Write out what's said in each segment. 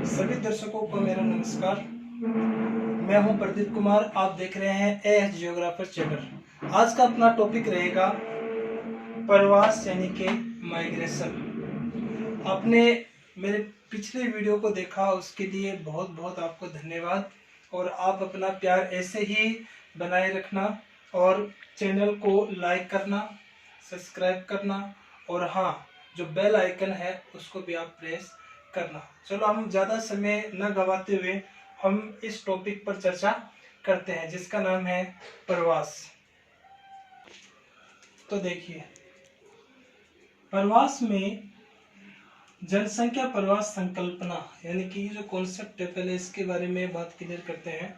सभी दर्शकों को मेरा नमस्कार। मैं हूं प्रदीप कुमार। आप देख रहे हैं एएच जियोग्राफर चैनल। आज का अपना टॉपिक रहेगा प्रवास यानी कि माइग्रेशन। आपने मेरे पिछले वीडियो को देखा, उसके लिए बहुत बहुत आपको धन्यवाद। और आप अपना प्यार ऐसे ही बनाए रखना और चैनल को लाइक करना, सब्सक्राइब करना और हाँ, जो बेल आइकन है उसको भी आप प्रेस करना। चलो हम ज़्यादा समय न गवाते हुए हम इस टॉपिक पर चर्चा करते हैं, जिसका नाम है प्रवास। तो देखिए, प्रवास में जनसंख्या प्रवास संकल्पना यानी कि जो कॉन्सेप्ट है, पहले इसके बारे में बात क्लियर करते हैं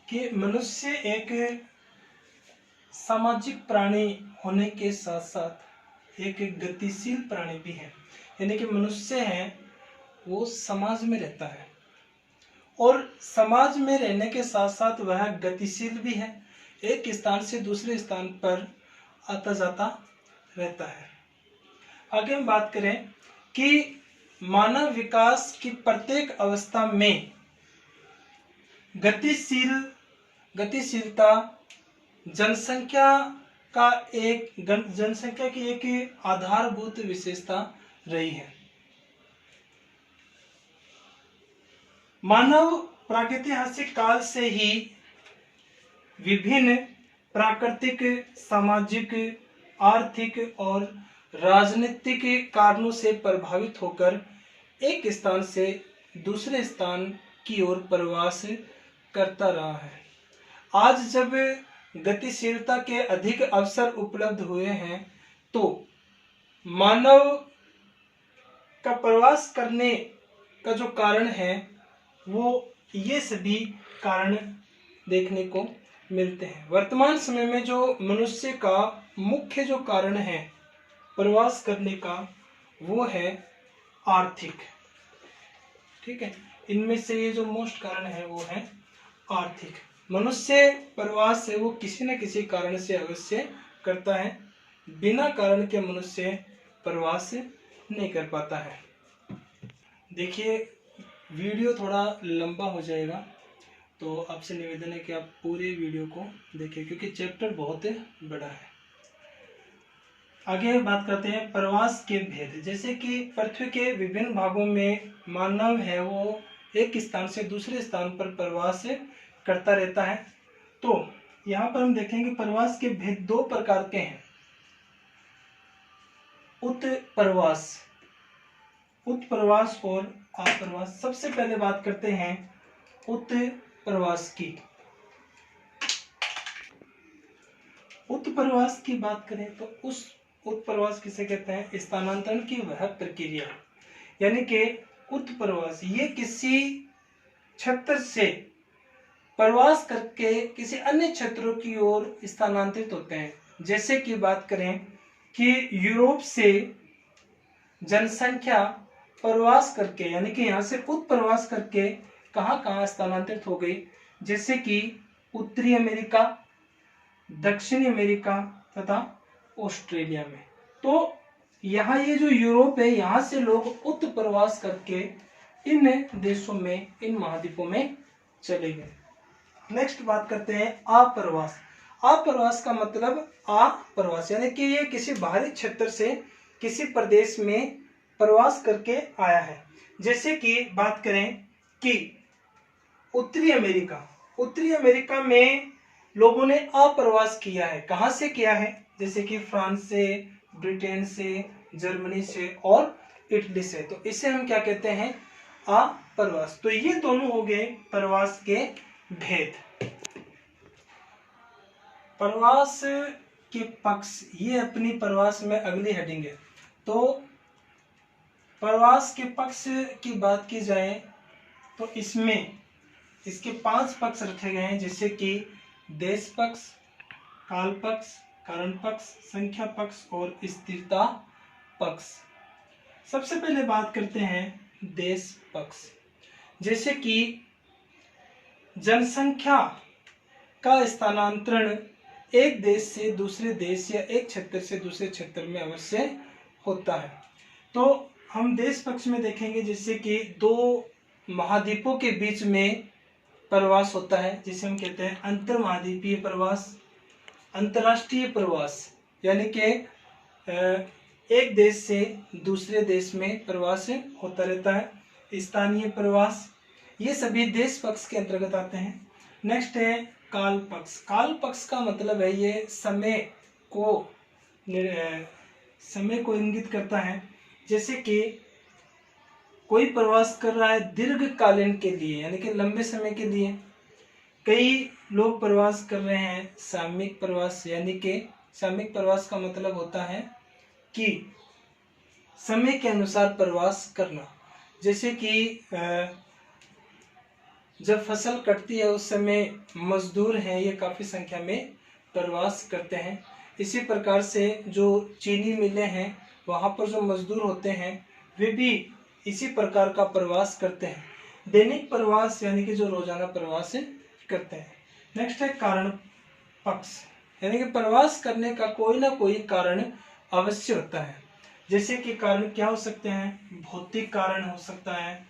कि मनुष्य एक सामाजिक प्राणी होने के साथ साथ एक गतिशील प्राणी भी है। यानी कि मनुष्य है वो समाज में रहता है और समाज में रहने के साथ साथ वह गतिशील भी है, एक स्थान से दूसरे स्थान पर आता जाता रहता है। आगे हम बात करें कि मानव विकास की प्रत्येक अवस्था में गतिशीलता जनसंख्या की एक आधारभूत विशेषता रही है। मानव प्रागैतिहासिक काल से ही विभिन्न प्राकृतिक, सामाजिक, आर्थिक और राजनीतिक कारणों से प्रभावित होकर एक स्थान से दूसरे स्थान की ओर प्रवास करता रहा है। आज जब गतिशीलता के अधिक अवसर उपलब्ध हुए हैं तो मानव का प्रवास करने का जो कारण है वो ये सभी कारण देखने को मिलते हैं। वर्तमान समय में जो मनुष्य का मुख्य जो कारण है प्रवास करने का वो है आर्थिक। ठीक है, इनमें से ये जो मोस्ट कारण है वो है आर्थिक। मनुष्य प्रवास से वो किसी न किसी कारण से अवश्य करता है, बिना कारण के मनुष्य प्रवास नहीं कर पाता है। देखिए, वीडियो थोड़ा लंबा हो जाएगा तो आपसे निवेदन है कि आप पूरे वीडियो को देखें क्योंकि चैप्टर बहुत बड़ा है। आगे बात करते हैं प्रवास के भेद। जैसे कि पृथ्वी के विभिन्न भागों में मानव है वो एक स्थान से दूसरे स्थान पर प्रवास करता रहता है। तो यहाँ पर हम देखेंगे प्रवास के भेद दो प्रकार के हैं। उत्प्रवास और आप्रवास। सबसे पहले बात करते हैं उत्प्रवास की। उत्प्रवास की बात करें तो उस उत्प्रवास किसे कहते हैं? स्थानांतरण की वह प्रक्रिया। यानी कि उत्प्रवास ये किसी क्षेत्र से प्रवास करके किसी अन्य क्षेत्रों की ओर स्थानांतरित होते हैं। जैसे कि बात करें कि यूरोप से जनसंख्या प्रवास करके यानी कि यहाँ से उत्प्रवास करके कहाँ कहाँ स्थानांतरित हो गई, जैसे कि उत्तरी अमेरिका, दक्षिणी अमेरिका तथा ऑस्ट्रेलिया में। तो यहाँ ये जो यूरोप है यहाँ से लोग उत्प्रवास करके इन देशों में, इन महाद्वीपों में चले गए। नेक्स्ट बात करते हैं आप्रवास। आप्रवास का मतलब आप्रवास यानी कि ये किसी बाहरी क्षेत्र से किसी प्रदेश में प्रवास करके आया है। जैसे कि बात करें कि उत्तरी अमेरिका में लोगों ने अप्रवास किया है। कहां से किया है? जैसे कि फ्रांस से, ब्रिटेन से, जर्मनी से और इटली से। तो इसे हम क्या कहते हैं? अप्रवास। तो ये दोनों हो गए प्रवास के भेद। प्रवास के पक्ष, ये अपनी प्रवास में अगली हेडिंग है। तो प्रवास के पक्ष की बात की जाए तो इसमें इसके 5 पक्ष रखे गए हैं, जैसे कि देश पक्ष, काल पक्ष, कारण पक्ष, संख्या पक्ष और स्थिरता पक्ष। सबसे पहले बात करते हैं देश पक्ष। जैसे कि जनसंख्या का स्थानांतरण एक देश से दूसरे देश या एक क्षेत्र से दूसरे क्षेत्र में अवश्य होता है। तो हम देश पक्ष में देखेंगे जैसे कि दो महाद्वीपों के बीच में प्रवास होता है जिसे हम कहते हैं अंतर महाद्वीपीय प्रवास, अंतर्राष्ट्रीय प्रवास, यानी कि एक देश से दूसरे देश में प्रवास होता रहता है, स्थानीय प्रवास, ये सभी देश पक्ष के अंतर्गत आते हैं। नेक्स्ट है काल पक्ष। काल पक्ष का मतलब है ये समय को इंगित करता है। जैसे कि कोई प्रवास कर रहा है दीर्घकालीन के लिए, यानी कि लंबे समय के लिए। कई लोग प्रवास कर रहे हैं सामयिक प्रवास, यानी कि सामयिक प्रवास का मतलब होता है कि समय के अनुसार प्रवास करना। जैसे कि जब फसल कटती है उस समय मजदूर हैं ये काफ़ी संख्या में प्रवास करते हैं। इसी प्रकार से जो चीनी मिलें हैं वहाँ पर जो मजदूर होते हैं वे भी इसी प्रकार का प्रवास करते हैं। दैनिक प्रवास यानी कि जो रोजाना प्रवास करते हैं। नेक्स्ट है कारण पक्ष, यानी कि प्रवास करने का कोई ना कोई कारण अवश्य होता है। जैसे कि कारण क्या हो सकते हैं? भौतिक कारण हो सकता है,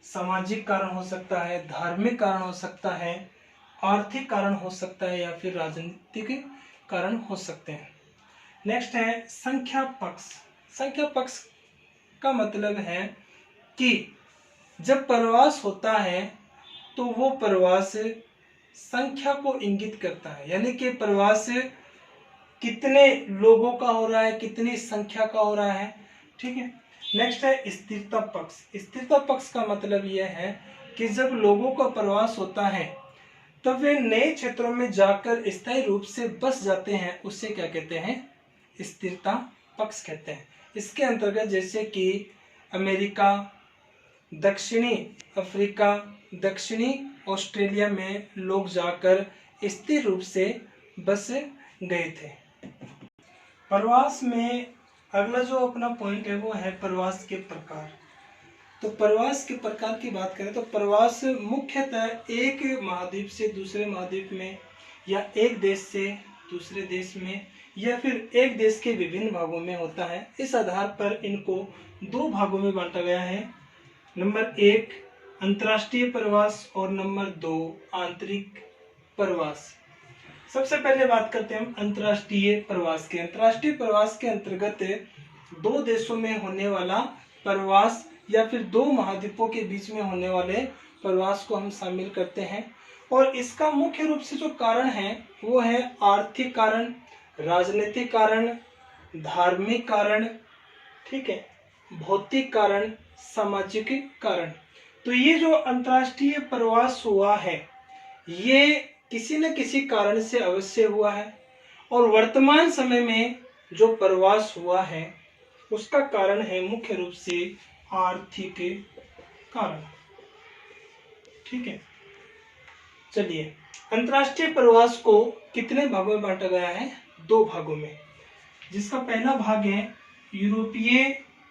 सामाजिक कारण हो सकता है, धार्मिक कारण हो सकता है, आर्थिक कारण हो सकता है या फिर राजनीतिक कारण हो सकते हैं। नेक्स्ट है संख्या पक्ष। संख्या पक्ष का मतलब है कि जब प्रवास होता है तो वो प्रवास संख्या को इंगित करता है, यानी कि प्रवास कितने लोगों का हो रहा है, कितनी संख्या का हो रहा है। ठीक है। नेक्स्ट है स्थिरता पक्ष। स्थिरता पक्ष का मतलब यह है कि जब लोगों का प्रवास होता है तब वे नए क्षेत्रों में जाकर स्थायी रूप से बस जाते हैं, उससे क्या कहते हैं? स्थिरता पक्ष कहते हैं। इसके अंतर्गत जैसे कि अमेरिका, दक्षिणी अफ्रीका, दक्षिणी ऑस्ट्रेलिया में लोग जाकर स्थिर रूप से बस गए थे। प्रवास में अगला जो अपना पॉइंट है वो है प्रवास के प्रकार। तो प्रवास के प्रकार की बात करें तो प्रवास मुख्यतः एक महाद्वीप से दूसरे महाद्वीप में या एक देश से दूसरे देश में या फिर एक देश के विभिन्न भागों में होता है। इस आधार पर इनको दो भागों में बांटा गया है। नंबर 1 अंतर्राष्ट्रीय प्रवास और नंबर 2 आंतरिक प्रवास। सबसे पहले बात करते हैं हम अंतर्राष्ट्रीय प्रवास के। अंतर्राष्ट्रीय प्रवास के अंतर्गत दो देशों में होने वाला प्रवास या फिर दो महाद्वीपों के बीच में होने वाले प्रवास को हम शामिल करते हैं। और इसका मुख्य रूप से जो कारण है वो है आर्थिक कारण, राजनीतिक कारण, धार्मिक कारण, ठीक है, भौतिक कारण, सामाजिक कारण। तो ये जो अंतर्राष्ट्रीय प्रवास हुआ है ये किसी न किसी कारण से अवश्य हुआ है। और वर्तमान समय में जो प्रवास हुआ है उसका कारण है मुख्य रूप से आर्थिक कारण। ठीक है। चलिए, अंतर्राष्ट्रीय प्रवास को कितने भागों में बांटा गया है? दो भागों में, जिसका पहला भाग है यूरोपीय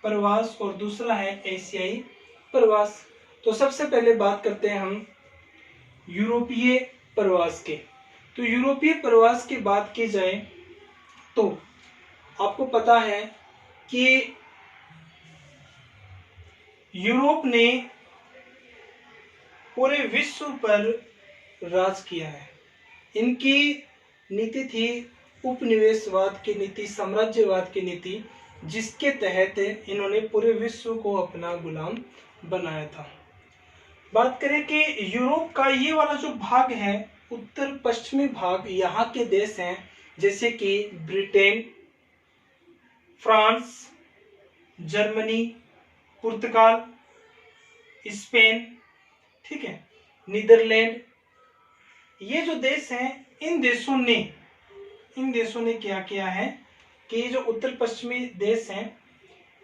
प्रवास और दूसरा है एशियाई प्रवास। तो सबसे पहले बात करते हैं हम यूरोपीय प्रवास के। तो यूरोपीय प्रवास की बात की जाए तो आपको पता है कि यूरोप ने पूरे विश्व पर राज किया है। इनकी नीति थी उपनिवेशवाद की नीति, साम्राज्यवाद की नीति, जिसके तहत इन्होंने पूरे विश्व को अपना गुलाम बनाया था। बात करें कि यूरोप का ये वाला जो भाग है, उत्तर पश्चिमी भाग, यहाँ के देश हैं जैसे कि ब्रिटेन, फ्रांस, जर्मनी, पुर्तगाल, स्पेन, ठीक है, नीदरलैंड। ये जो देश हैं इन देशों ने क्या किया है कि जो उत्तर पश्चिमी देश हैं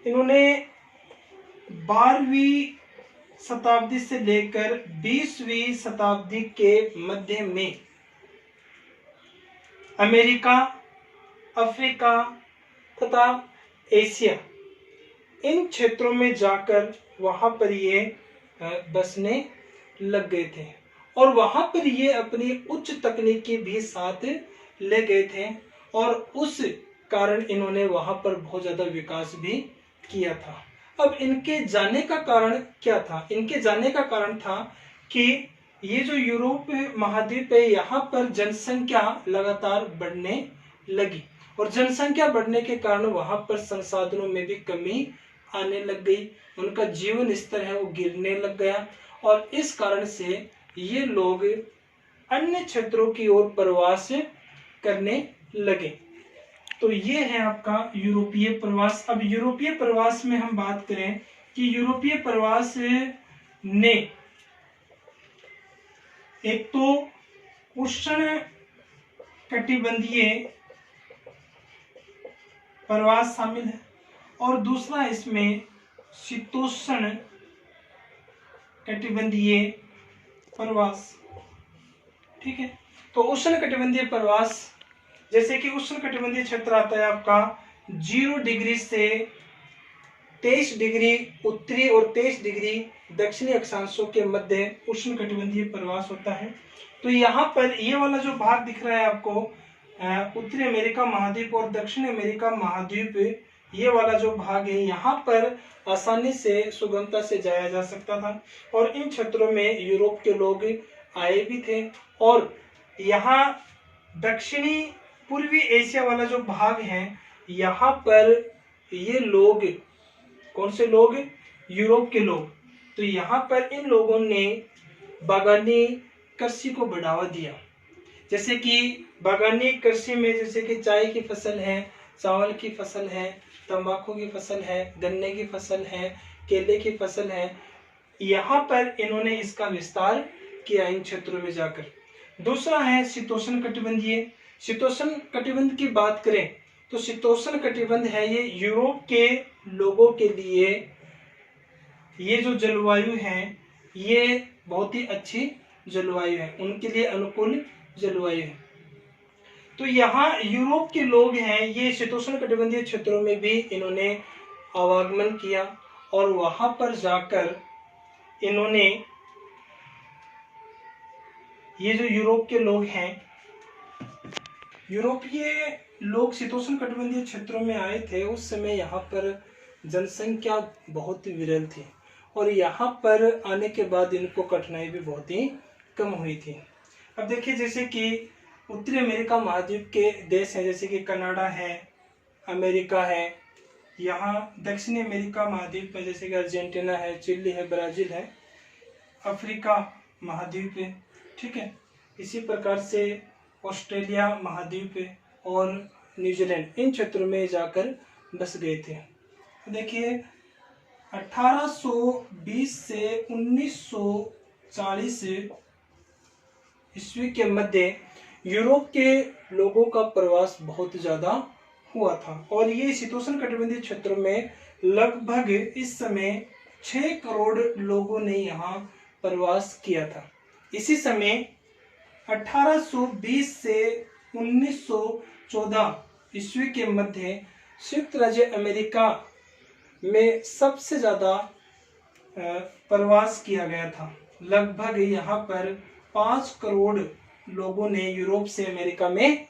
इन्होंने 12वीं शताब्दी से लेकर 20वीं शताब्दी के मध्य में अमेरिका, अफ्रीका तथा एशिया इन क्षेत्रों में जाकर वहां पर ये बसने लग गए थे और वहां पर ये अपनी उच्च तकनीकी भी साथ ले गए थे और उस कारण इन्होंने वहां पर बहुत ज्यादा विकास भी किया था। अब इनके जाने का कारण क्या था? इनके जाने का कारण था कि ये जो यूरोप महाद्वीप है, यहाँ पर जनसंख्या लगातार बढ़ने लगी और जनसंख्या बढ़ने के कारण वहां पर संसाधनों में भी कमी आने लग गई, उनका जीवन स्तर है वो गिरने लग गया और इस कारण से ये लोग अन्य क्षेत्रों की ओर प्रवास करने लगे। तो ये है आपका यूरोपीय प्रवास। अब यूरोपीय प्रवास में हम बात करें कि यूरोपीय प्रवास ने एक तो उष्ण कटिबंधीय प्रवास शामिल है और दूसरा इसमें शीतोष्ण कटिबंधीय प्रवास। ठीक है, तो उष्ण कटिबंधीय प्रवास, जैसे कि उष्ण कटिबंधीय क्षेत्र आता है आपका 0 डिग्री से 23 डिग्री उत्तरी और 23 डिग्री दक्षिणी अक्षांशों के मध्य उष्ण कटिबंधीय प्रवास होता है। तो यहाँ पर ये वाला जो भाग दिख रहा है आपको, उत्तरी अमेरिका महाद्वीप और दक्षिण अमेरिका महाद्वीप, ये वाला जो भाग है यहाँ पर आसानी से सुगमता से जाया जा सकता था और इन क्षेत्रों में यूरोप के लोग आए भी थे। और यहाँ दक्षिणी पूर्वी एशिया वाला जो भाग है, यहाँ पर ये लोग, कौन से लोग? यूरोप के लोग। तो यहाँ पर इन लोगों ने बागानी कृषि को बढ़ावा दिया। जैसे कि बागानी कृषि में जैसे कि चाय की फसल है, चावल की फसल है, तंबाकू की फसल है, गन्ने की फसल है, केले की फसल है, यहाँ पर इन्होंने इसका विस्तार किया इन क्षेत्रों में जाकर। दूसरा है शीतोष्ण कटिबंधीय। शीतोष्ण कटिबंध की बात करें तो शीतोष्ण कटिबंध है ये यूरोप के लोगों के लिए, ये जो जलवायु है ये बहुत ही अच्छी जलवायु है, उनके लिए अनुकूल जलवायु है। तो यहाँ यूरोप के लोग हैं, ये शीतोष्ण कटिबंधीय क्षेत्रों में भी इन्होंने आवागमन किया और वहां पर जाकर इन्होंने, ये जो यूरोप के लोग हैं, यूरोपीय लोग शीतोष्ण कटिबंधीय क्षेत्रों में आए थे, उस समय यहाँ पर जनसंख्या बहुत विरल थी और यहाँ पर आने के बाद इनको कठिनाई भी बहुत ही कम हुई थी। अब देखिए, जैसे कि उत्तरी अमेरिका महाद्वीप के देश हैं, जैसे कि कनाडा है, अमेरिका है, यहाँ दक्षिणी अमेरिका महाद्वीप में जैसे कि अर्जेंटीना है, चिली है, ब्राजील है, अफ्रीका महाद्वीप है, ठीक है। इसी प्रकार से ऑस्ट्रेलिया महाद्वीप और न्यूजीलैंड, इन क्षेत्रों में जाकर बस गए थे। देखिए 1820 से 1940 ईस्वी के मध्य यूरोप के लोगों का प्रवास बहुत ज्यादा हुआ था और ये शीतोष्ण कटिबंधीय क्षेत्रों में लगभग इस समय 6 करोड़ लोगों ने यहाँ प्रवास किया था। इसी समय 1820 से 1914 ईस्वी के मध्य संयुक्त राज्य अमेरिका में सबसे ज्यादा प्रवास किया गया था। लगभग यहाँ पर 5 करोड़ लोगों ने यूरोप से अमेरिका में,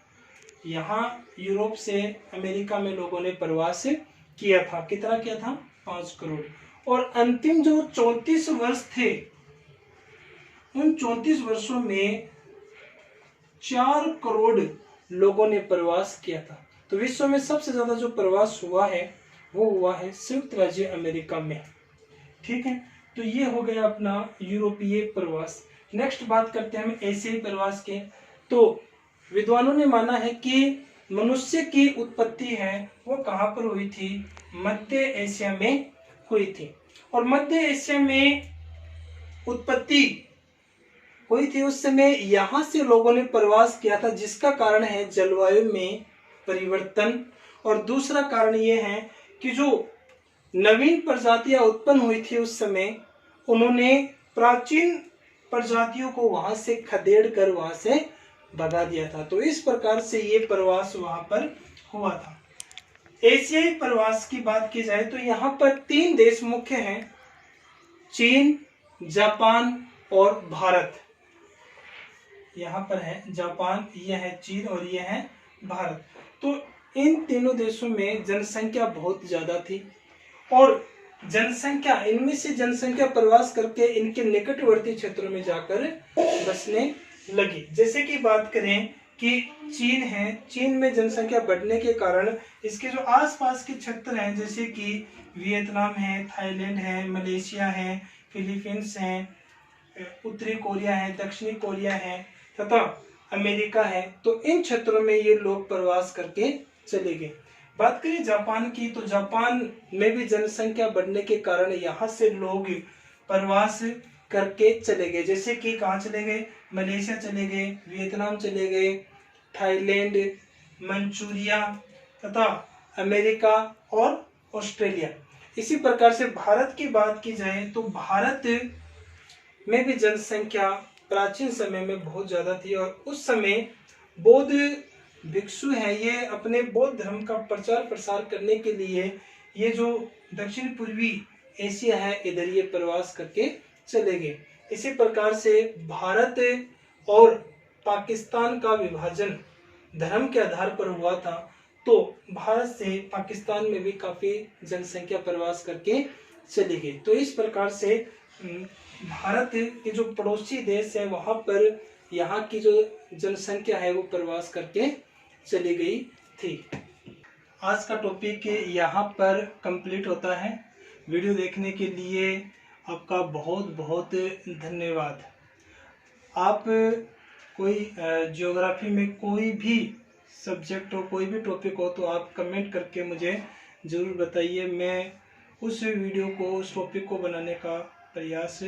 यहाँ यूरोप से अमेरिका में लोगों ने प्रवास किया था। कितना किया था? 5 करोड़। और अंतिम जो 34 वर्ष थे, उन 34 वर्षों में 4 करोड़ लोगों ने प्रवास किया था। तो विश्व में सबसे ज्यादा जो प्रवास हुआ है वो हुआ है संयुक्त राज्य अमेरिका में। ठीक है, तो ये हो गया अपना यूरोपीय प्रवास। नेक्स्ट बात करते हैं हम एशियाई प्रवास के। तो विद्वानों ने माना है कि मनुष्य की उत्पत्ति है वो कहाँ पर हुई थी? मध्य एशिया में हुई थी। और मध्य एशिया में उत्पत्ति हुई थी उस समय यहाँ से लोगों ने प्रवास किया था, जिसका कारण है जलवायु में परिवर्तन। और दूसरा कारण ये है कि जो नवीन प्रजातियां उत्पन्न हुई थी उस समय, उन्होंने प्राचीन प्रजातियों को वहां से खदेड़ कर वहां से भगा दिया था। तो इस प्रकार से ये प्रवास वहां पर हुआ था। एशियाई प्रवास की बात की जाए तो यहाँ पर 3 देश मुख्य हैं, चीन, जापान और भारत। यहाँ पर है जापान, यह है चीन और यह है भारत। तो इन तीनों देशों में जनसंख्या बहुत ज्यादा थी और जनसंख्या, इनमें से जनसंख्या प्रवास करके इनके निकटवर्ती क्षेत्रों में जाकर बसने लगी। जैसे कि बात करें कि चीन है, चीन में जनसंख्या बढ़ने के कारण इसके जो आसपास के क्षेत्र हैं, जैसे कि वियतनाम है, थाईलैंड है, मलेशिया है, फिलीपींस है, उत्तरी कोरिया है, दक्षिणी कोरिया है तथा अमेरिका है, तो इन क्षेत्रों में ये लोग प्रवास करके चले गए। बात करें जापान की, तो जापान में भी जनसंख्या बढ़ने के कारण यहाँ से लोग प्रवास करके चले गए। जैसे कि कहाँ चले गए, मलेशिया चले गए, वियतनाम चले गए, थाईलैंड, मंचूरिया तथा अमेरिका और ऑस्ट्रेलिया। इसी प्रकार से भारत की बात की जाए तो भारत में भी जनसंख्या प्राचीन समय में बहुत ज्यादा थी और उस समय बौद्ध भिक्षु है, ये अपने बौद्ध धर्म का प्रचार प्रसार करने के लिए ये जो दक्षिण पूर्वी एशिया है इधर ये प्रवास करके चले गए। इसी प्रकार से भारत और पाकिस्तान का विभाजन धर्म के आधार पर हुआ था, तो भारत से पाकिस्तान में भी काफी जनसंख्या प्रवास करके चली गई। तो इस प्रकार से भारत के जो पड़ोसी देश है वहां पर यहाँ की जो जनसंख्या है वो प्रवास करके चली गई थी। आज का टॉपिक यहाँ पर कंप्लीट होता है। वीडियो देखने के लिए आपका बहुत बहुत धन्यवाद। आप कोई ज्योग्राफी में कोई भी सब्जेक्ट हो, कोई भी टॉपिक हो, तो आप कमेंट करके मुझे ज़रूर बताइए। मैं उस वीडियो को, उस टॉपिक को बनाने का प्रयास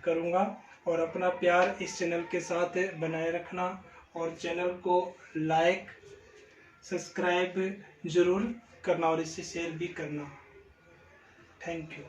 करूँगा। और अपना प्यार इस चैनल के साथ बनाए रखना और चैनल को लाइक सब्सक्राइब ज़रूर करना और इसे शेयर भी करना। Thank you.